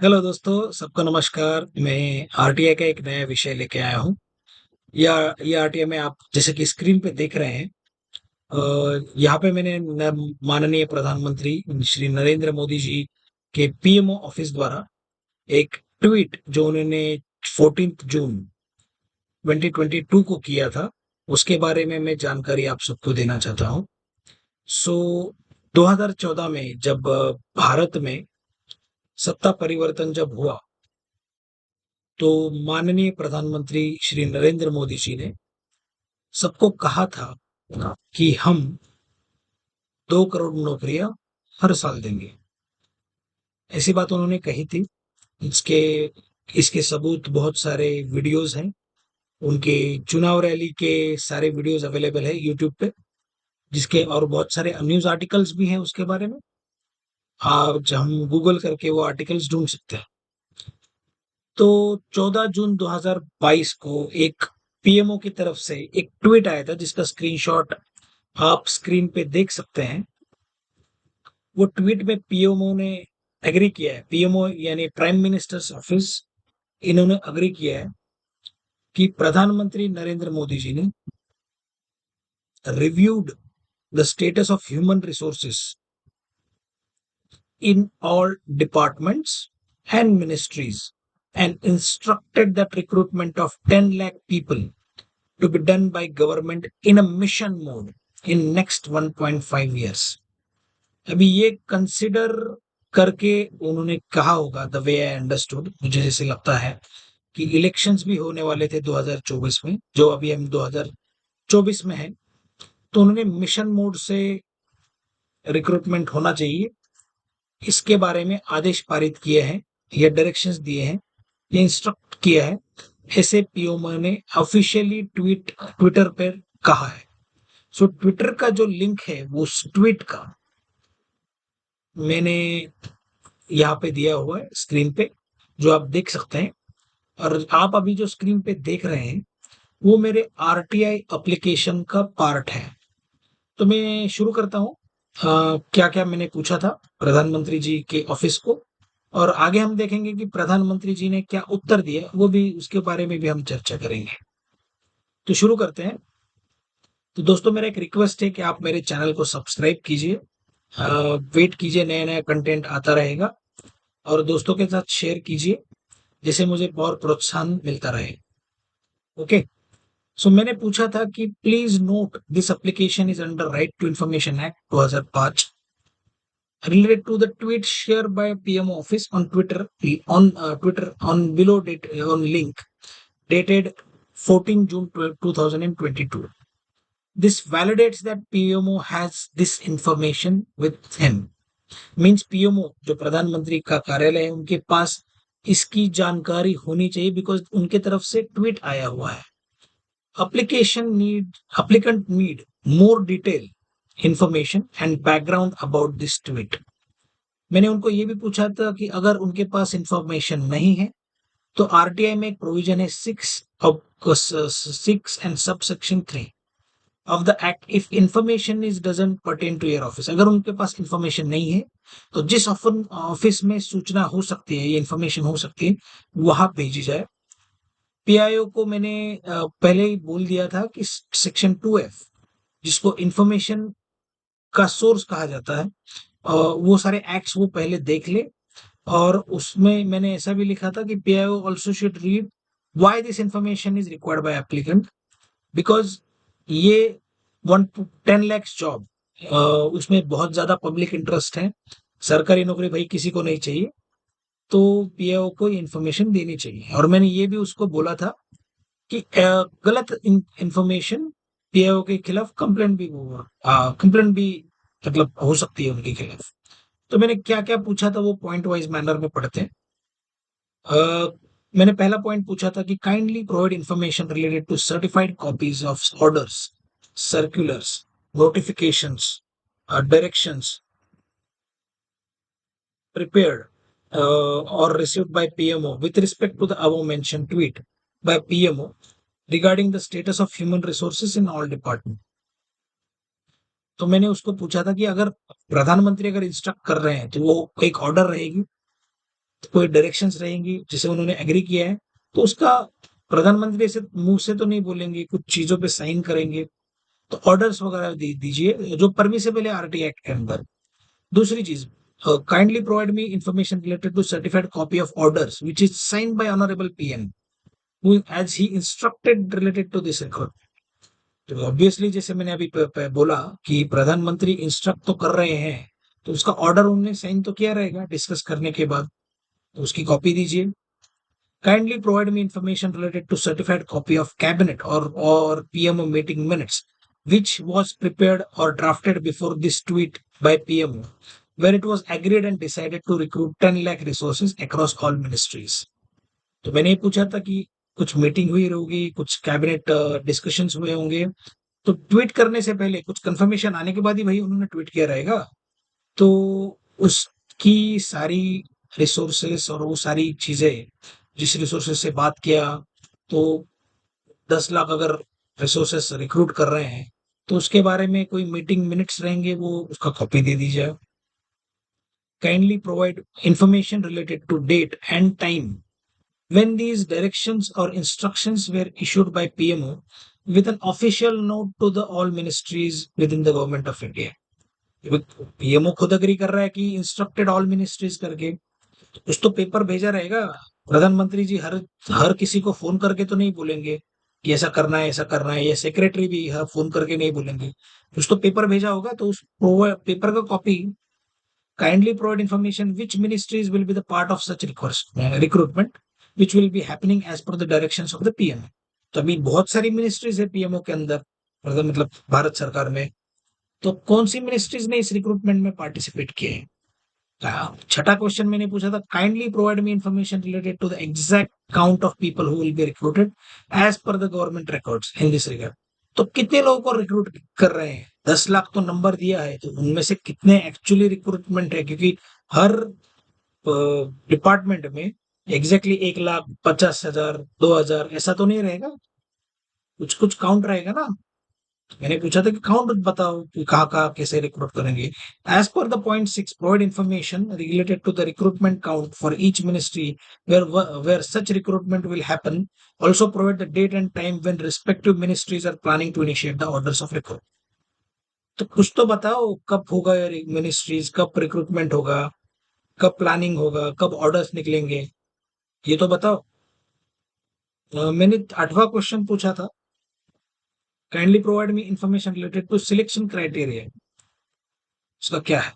Hello दोस्तों, सबको नमस्कार। मैं आरटीआई का एक नया विषय लेके आया हूँ। या ये आरटीआई में आप जैसे कि स्क्रीन पे देख रहे हैं। यहाँ पे मैंने माननीय प्रधानमंत्री श्री नरेंद्र मोदी जी के पीएमओ ऑफिस द्वारा एक ट्वीट जो उन्होंने 14 जून 2022 को किया था, उसके बारे में मैं जानकारी आप सबको देना चाहता हूँ। सो 2014 में जब भारत में सत्ता परिवर्तन जब हुआ, तो माननीय प्रधानमंत्री श्री नरेंद्र मोदी जी ने सबको कहा था कि हम 2 करोड़ नौकरियां हर साल देंगे। ऐसी बात उन्होंने कही थी। इसके इसके सबूत बहुत सारे वीडियोस हैं। उनके चुनाव रैली के सारे वीडियोस अवेलेबल है यूट्यूब पे, जिसके और बहुत सारे न्यूज आर्टिकल्स भी हैं उसके बारे में। आज हम गूगल करके वो आर्टिकल्स ढूंढ सकते हैं। तो 14 जून 2022 को एक पीएमओ की तरफ से एक ट्वीट आया था, जिसका स्क्रीनशॉट आप स्क्रीन पे देख सकते हैं। वो ट्वीट में पीएमओ ने एग्री किया है, पीएमओ यानी प्राइम मिनिस्टर्स ऑफिस, इन्होंने एग्री किया है कि प्रधानमंत्री नरेंद्र मोदी जी ने reviewed the status of human resources in all departments and ministries and instructed that recruitment of 10 lakh people to be done by government in a mission mode in next 1.5 years. अभी ये consider करके उन्होंने कहा होगा, the way I understood, मुझे जैसे लगता है कि इलेक्शंस भी होने वाले थे 2024 में, जो अभी हम 2024 में है। तो उन्होंने मिशन मोड से रिक्रूटमेंट होना चाहिए, इसके बारे में आदेश पारित किए हैं या डायरेक्शंस दिए हैं या इंस्ट्रक्ट किया है। ऐसे पीओमओ ने ऑफिशियली ट्विटर पर कहा है। सो ट्विटर का जो लिंक है वो उस ट्वीट का मैंने यहाँ पे दिया हुआ है स्क्रीन पे, जो आप देख सकते हैं। और आप अभी जो स्क्रीन पे देख रहे हैं वो मेरे आरटीआई एप्लीकेशन का पार्ट है। तो मैं शुरू करता हूँ। क्या क्या मैंने पूछा था प्रधानमंत्री जी के ऑफिस को, और आगे हम देखेंगे कि प्रधानमंत्री जी ने क्या उत्तर दिया, वो भी उसके बारे में भी हम चर्चा करेंगे। तो शुरू करते हैं। तो दोस्तों, मेरा एक रिक्वेस्ट है कि आप मेरे चैनल को सब्सक्राइब कीजिए, वेट कीजिए, नया नया कंटेंट आता रहेगा, और दोस्तों के साथ शेयर कीजिए, जिससे मुझे और प्रोत्साहन मिलता रहे। ओके। सो मैंने पूछा था कि please note this application is under right to information act 2005 related to the tweet shared by PM office on Twitter on below date on link dated 14 June 2022. This validates that PMO has this information with him. Means PMO जो प्रधानमंत्री का कार्यालय है, उनके पास इसकी जानकारी होनी चाहिए, बिकॉज उनके तरफ से ट्वीट आया हुआ है। Applicant need more detail information and background about this tweet. मैंने उनको ये भी पूछा था कि अगर उनके पास इंफॉर्मेशन नहीं है, तो आरटीआई में एक प्रोविजन है 6 and sub section 3 of the act, if information is doesn't pertain to your office. अगर उनके पास इंफॉर्मेशन नहीं है, तो जिस ऑफिस में सूचना हो सकती है, ये इंफॉर्मेशन हो सकती है, वहां भेजी जाए। पीआईओ को मैंने पहले ही बोल दिया था कि सेक्शन 2F, जिसको इंफॉर्मेशन का सोर्स कहा जाता है, वो सारे एक्ट्स वो पहले देख ले। और उसमें मैंने ऐसा भी लिखा था कि PIO also should read why this information is required by applicant, because ये 10 lakhs जॉब, उसमें बहुत ज्यादा पब्लिक इंटरेस्ट है। सरकारी नौकरी भाई किसी को नहीं चाहिए, तो पीआईओ को इन्फॉर्मेशन देनी चाहिए। और मैंने ये भी उसको बोला था कि गलत इंफॉर्मेशन पीआईओ के खिलाफ कंप्लेंट भी मतलब हो सकती है उनके खिलाफ। तो मैंने क्या क्या पूछा था वो पॉइंट वाइज मैनर में पढ़ते हैं। मैंने पहला पॉइंट पूछा था कि kindly provide information related to certified copies of orders, circulars, notifications, directions prepared or received by PMO with respect to the above mentioned tweet by PMO regarding the status of human resources in all department. तो मैंने उसको पूछा था कि अगर प्रधानमंत्री अगर instruct कर रहे हैं, तो वो एक ऑर्डर रहेगी, कोई डायरेक्शंस रहेंगी जिसे उन्होंने एग्री किया है, तो उसका प्रधानमंत्री से मुँह से तो नहीं बोलेंगे, कुछ चीज़ों पे साइन करेंगे, तो ऑर्डर्स वगैरह दे दीजिए जो परमिसिबल है आरटी एक्ट के अंदर। दूसरी चीज़, kindly provide me information related to certified copy of orders which is signed by honourable PM who as he instructed related to this record. तो ऑब्वियसली जैसे मैंने अभी बोला कि प्रधानमंत्री इंस्ट्रक्ट तो कर रहे हैं, तो उसका ऑर्डर उन्होंने साइन तो किया रहेगा डिस्कस करने के बाद, तो उसकी कॉपी दीजिए। Kindly provide me information related to certified copy of cabinet और PMO meeting minutes which was prepared or drafted before this tweet by PMO, where it was agreed and decided to recruit 10 lakh resources across all ministries. तो मैंने ये पूछा था कि कुछ meeting हुई होगी, कुछ कैबिनेट डिस्कशंस हुए होंगे, तो ट्वीट करने से पहले कुछ कंफर्मेशन आने के बाद ही भाई उन्होंने ट्वीट किया रहेगा। तो उसकी सारी रिसोर्सेस और वो सारी चीजें, जिस रिसोर्सेस से बात किया, तो 10 लाख अगर रिसोर्सेस रिक्रूट कर रहे हैं, तो उसके बारे में कोई मीटिंग मिनट्स रहेंगे, वो उसका कॉपी दे दीजिए। Kindly provide information related to date and time when these directions or instructions were issued by PMO with an official note to the all ministries within the government of India. PMO खुद agree कर रहा है कि instructed all ministries करके, तो कुछ तो paper भेजा रहेगा। प्रधानमंत्री जी हर हर किसी को फोन करके तो नहीं बोलेंगे कि ऐसा करना है, ऐसा करना है, या सेक्रेटरी भी हर फोन करके नहीं बोलेंगे, कुछ तो पेपर भेजा होगा, तो उस पेपर का copy kindly provide information which ministries will be the part of such recruitment which will be happening as per the directions of the PM. तो अभी बहुत सारी मिनिस्ट्रीज है पीएमओ के अंदर, मतलब भारत सरकार में, तो कौन सी मिनिस्ट्रीज ने इस रिक्रूटमेंट में पार्टिसिपेट किए हैं। छठा क्वेश्चन मैंने पूछा था, kindly provide me information related to the exact count of people who will be recruited as per the government records in this regard. तो कितने लोगों को रिक्रूट कर रहे हैं, 10 लाख तो नंबर दिया है, तो उनमें से कितने एक्चुअली रिक्रूटमेंट है, क्योंकि हर डिपार्टमेंट में एग्जैक्टली 1,50,000 2,000 ऐसा तो नहीं रहेगा, कुछ कुछ काउंट रहेगा ना। मैंने पूछा था कि काउंट बताओ कि कहाँ कहाँ कैसे रिक्रूट करेंगे। As per the point 6 provide information related to the recruitment count for each ministry where such recruitment will happen. Also provide the date and time when respective ministries are planning to initiate the orders of recruitment. तो कुछ तो बताओ, कब होगा ministries, कब recruitment होगा, कब planning होगा, कब ऑर्डर्स निकलेंगे, ये तो बताओ। मैंने 8वां क्वेश्चन पूछा था, kindly provide me information related to selection criteria, उसका क्या है।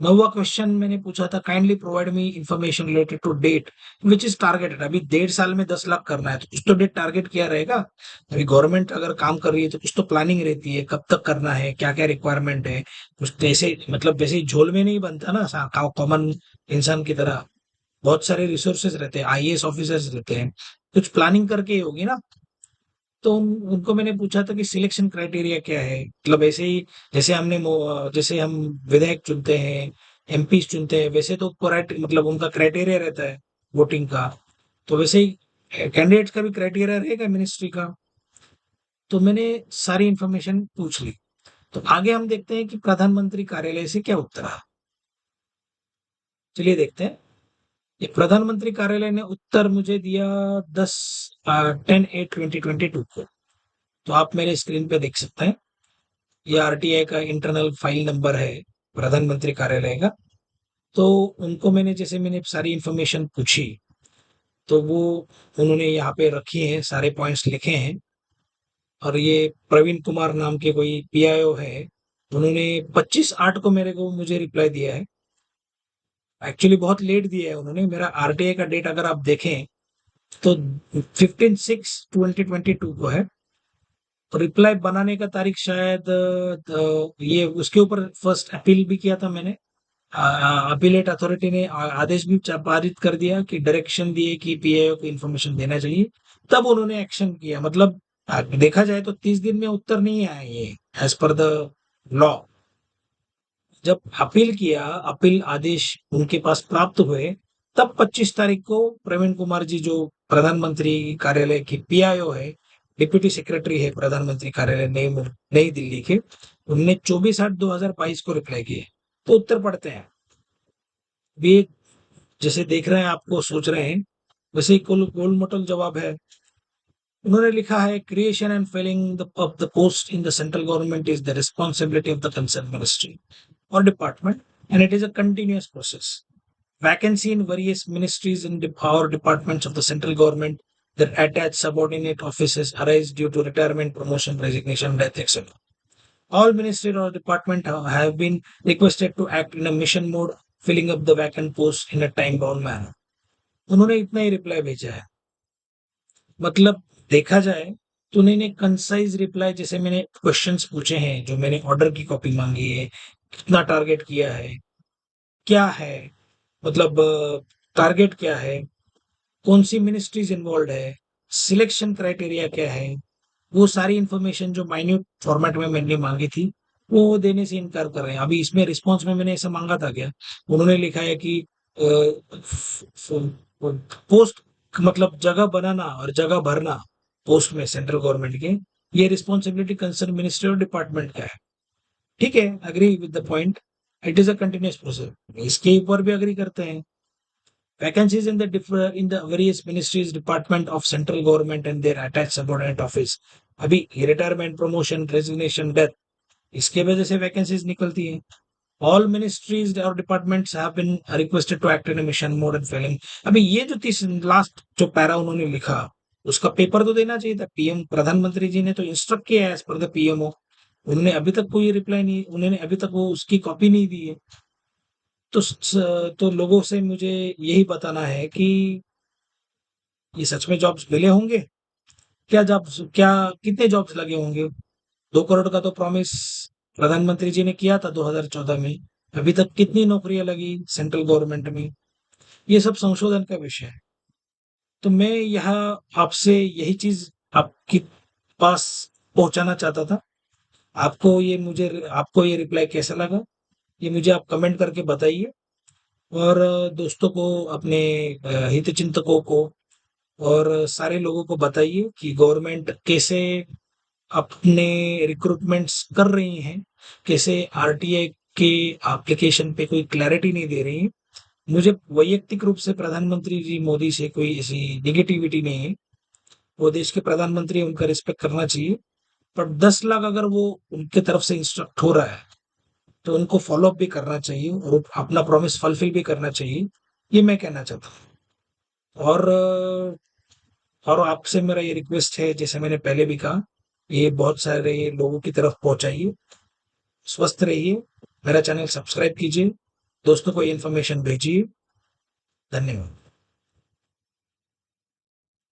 9वां क्वेश्चन मैंने पूछा था, kindly provide me information related to date which is targeted. अभी 1.5 साल में 10 लाख करना है, तो कुछ तो डेट टारगेट किया रहेगा। अभी गवर्नमेंट अगर काम कर रही है तो कुछ तो प्लानिंग रहती है, कब तक करना है, क्या क्या रिक्वायरमेंट है। कुछ तो ऐसे मतलब वैसे ही झोल में नहीं बनता ना, कॉमन इंसान की तरह बहुत सारे रिसोर्सेज रहते हैं, आईएएस ऑफिसर्स रहते हैं, कुछ प्लानिंग करके ही होगी ना। तो उनको मैंने पूछा था कि सिलेक्शन क्राइटेरिया क्या है, मतलब ऐसे ही जैसे जैसे हम विधायक चुनते हैं, एमपी चुनते हैं, वैसे तो मतलब उनका क्राइटेरिया रहता है वोटिंग का, तो वैसे ही कैंडिडेट्स का भी क्राइटेरिया रहेगा मिनिस्ट्री का। तो मैंने सारी इंफॉर्मेशन पूछ ली। तो आगे हम देखते हैं कि प्रधानमंत्री कार्यालय से क्या उत्तर आया। चलिए देखते हैं। ये प्रधानमंत्री कार्यालय ने उत्तर मुझे दिया 10/8/2022 को। तो आप मेरे स्क्रीन पे देख सकते हैं, ये आरटीआई का इंटरनल फाइल नंबर है प्रधानमंत्री कार्यालय का। तो उनको मैंने सारी इंफॉर्मेशन पूछी, तो वो उन्होंने यहाँ पे रखी है, सारे पॉइंट्स लिखे हैं। और ये प्रवीण कुमार नाम के कोई पीआईओ है, उन्होंने 25/8 को मुझे रिप्लाई दिया है। एक्चुअली बहुत लेट दिया है उन्होंने। मेरा आरटीआई का डेट अगर आप देखें तो 15/6/2022 को है। तो रिप्लाई बनाने का तारीख शायद ये उसके ऊपर फर्स्ट अपील भी किया था मैंने। अपीलेट अथॉरिटी ने आदेश भी पारित कर दिया कि डायरेक्शन दिए कि पीआईओ को इन्फॉर्मेशन देना चाहिए, तब उन्होंने एक्शन किया। मतलब देखा जाए तो 30 दिन में उत्तर नहीं आया ये, एज पर द लॉ। जब अपील किया, अपील आदेश उनके पास प्राप्त हुए, तब 25 तारीख को प्रवीण कुमार जी, जो प्रधानमंत्री कार्यालय की पीआईओ है, डिप्यूटी सेक्रेटरी है प्रधानमंत्री कार्यालय नई दिल्ली के, उनने 24/8/2022 को रिप्लाई किए। तो उत्तर पढ़ते हैं। वे जैसे देख रहे हैं आपको सोच रहे हैं, वैसे ही गोल-मोटल जवाब है। उन्होंने लिखा है creation and filling of the post in the central government is the responsibility of the concern ministry or department, and it is a continuous process. Vacancy in various ministries and or departments of the central government that attach subordinate offices arise due to retirement, promotion, resignation, death, etc. All ministries or department have been requested to act in a mission mode, filling up the vacant post in a time-bound manner. उन्होंने इतना ही reply भेजा है। मतलब देखा जाए तो उन्होंने concise reply, जैसे मैंने क्वेश्चंस पूछे हैं, जो मैंने ऑर्डर की कॉपी मांगी है, कितना टारगेट किया है, क्या है, मतलब टारगेट क्या है, कौन-सी मिनिस्ट्रीज़ इन्वॉल्व्ड है, सिलेक्शन क्राइटेरिया क्या है, वो सारी इन्फॉर्मेशन जो माइन्यूट फॉर्मेट में मैंने माँगी थी, वो देने से इनकार कर रहे हैं। अभी इसमें रिस्पॉन्स में मैंने ऐसा माँगा था क्या? उन्होंने लिखा है कि फ फ पोस्ट, मतलब जगह बनाना और जगह भरना पोस्ट में सेंट्रल गवर्नमेंट के, ये रिस्पॉन्सिबिलिटी कंसर्न मिनिस्ट्री और डिपार्टमेंट का है। ठीक है, agree with the point, it is a continuous process. इसके ऊपर भी एग्री करते हैं। Vacancies in the various ministries, department of central government and their attached subordinate office. अभी रिटायरमेंट, प्रमोशन, रेजिग्नेशन, डेथ, इसके वजह से वैकेंसीज निकलती हैं। ऑल मिनिस्ट्रीज और departments have been requested to act in mission mode and filling. अभी ये जो तीस लास्ट जो पैरा उन्होंने लिखा, उसका पेपर तो देना चाहिए था। पीएम प्रधानमंत्री जी ने तो इंस्ट्रक्ट किया है एज पर द पीएमओ। उन्होंने अभी तक कोई रिप्लाई नहीं, उन्होंने अभी तक वो उसकी कॉपी नहीं दी है। तो लोगों से मुझे यही बताना है कि ये सच में जॉब्स मिले होंगे? क्या कितने जॉब्स लगे होंगे? 2 करोड़ का तो प्रॉमिस प्रधानमंत्री जी ने किया था 2014 में। अभी तक कितनी नौकरियाँ लगी सेंट्रल गवर्नमेंट में? ये सब संशोधन का विषय है। तो मैं यहाँ आपसे यही चीज़ आपके पास पहुँचाना चाहता था। आपको ये रिप्लाई कैसा लगा? ये मुझे आप कमेंट करके बताइए। और दोस्तों को, अपने हितचिंतकों को और सारे लोगों को बताइए कि गवर्नमेंट कैसे अपने रिक्रूटमेंट्स कर रही हैं, कैसे आरटीआई के एप्लीकेशन पे कोई क्लैरिटी नहीं दे रही है। मुझे वैयक्तिक रूप से प्रधानमंत्री जी मोदी से कोई ऐसी नेगेटिविटी नहीं है। वो देश के प्रधानमंत्री हैं, उनका रिस्पेक्ट करना चाहिए। पर 10 लाख अगर वो उनके तरफ से इंस्ट्रक्ट हो रहा है, तो उनको फ़ॉलो अप भी करना चाहिए और अपना प्रॉमिस फुलफिल भी करना चाहिए। ये मैं कहना चाहता हूँ। और आपसे मेरा ये रिक्वेस्ट है, जैसे मैंने पहले भी कहा, ये बहुत सारे लोगों की तरफ पहुँचाइए। स्वस्थ रहिए, मेरा चैनल सब्सक्राइब कीजिए, दोस्तों को ये इन्फॉर्मेशन भेजिए। धन्यवाद।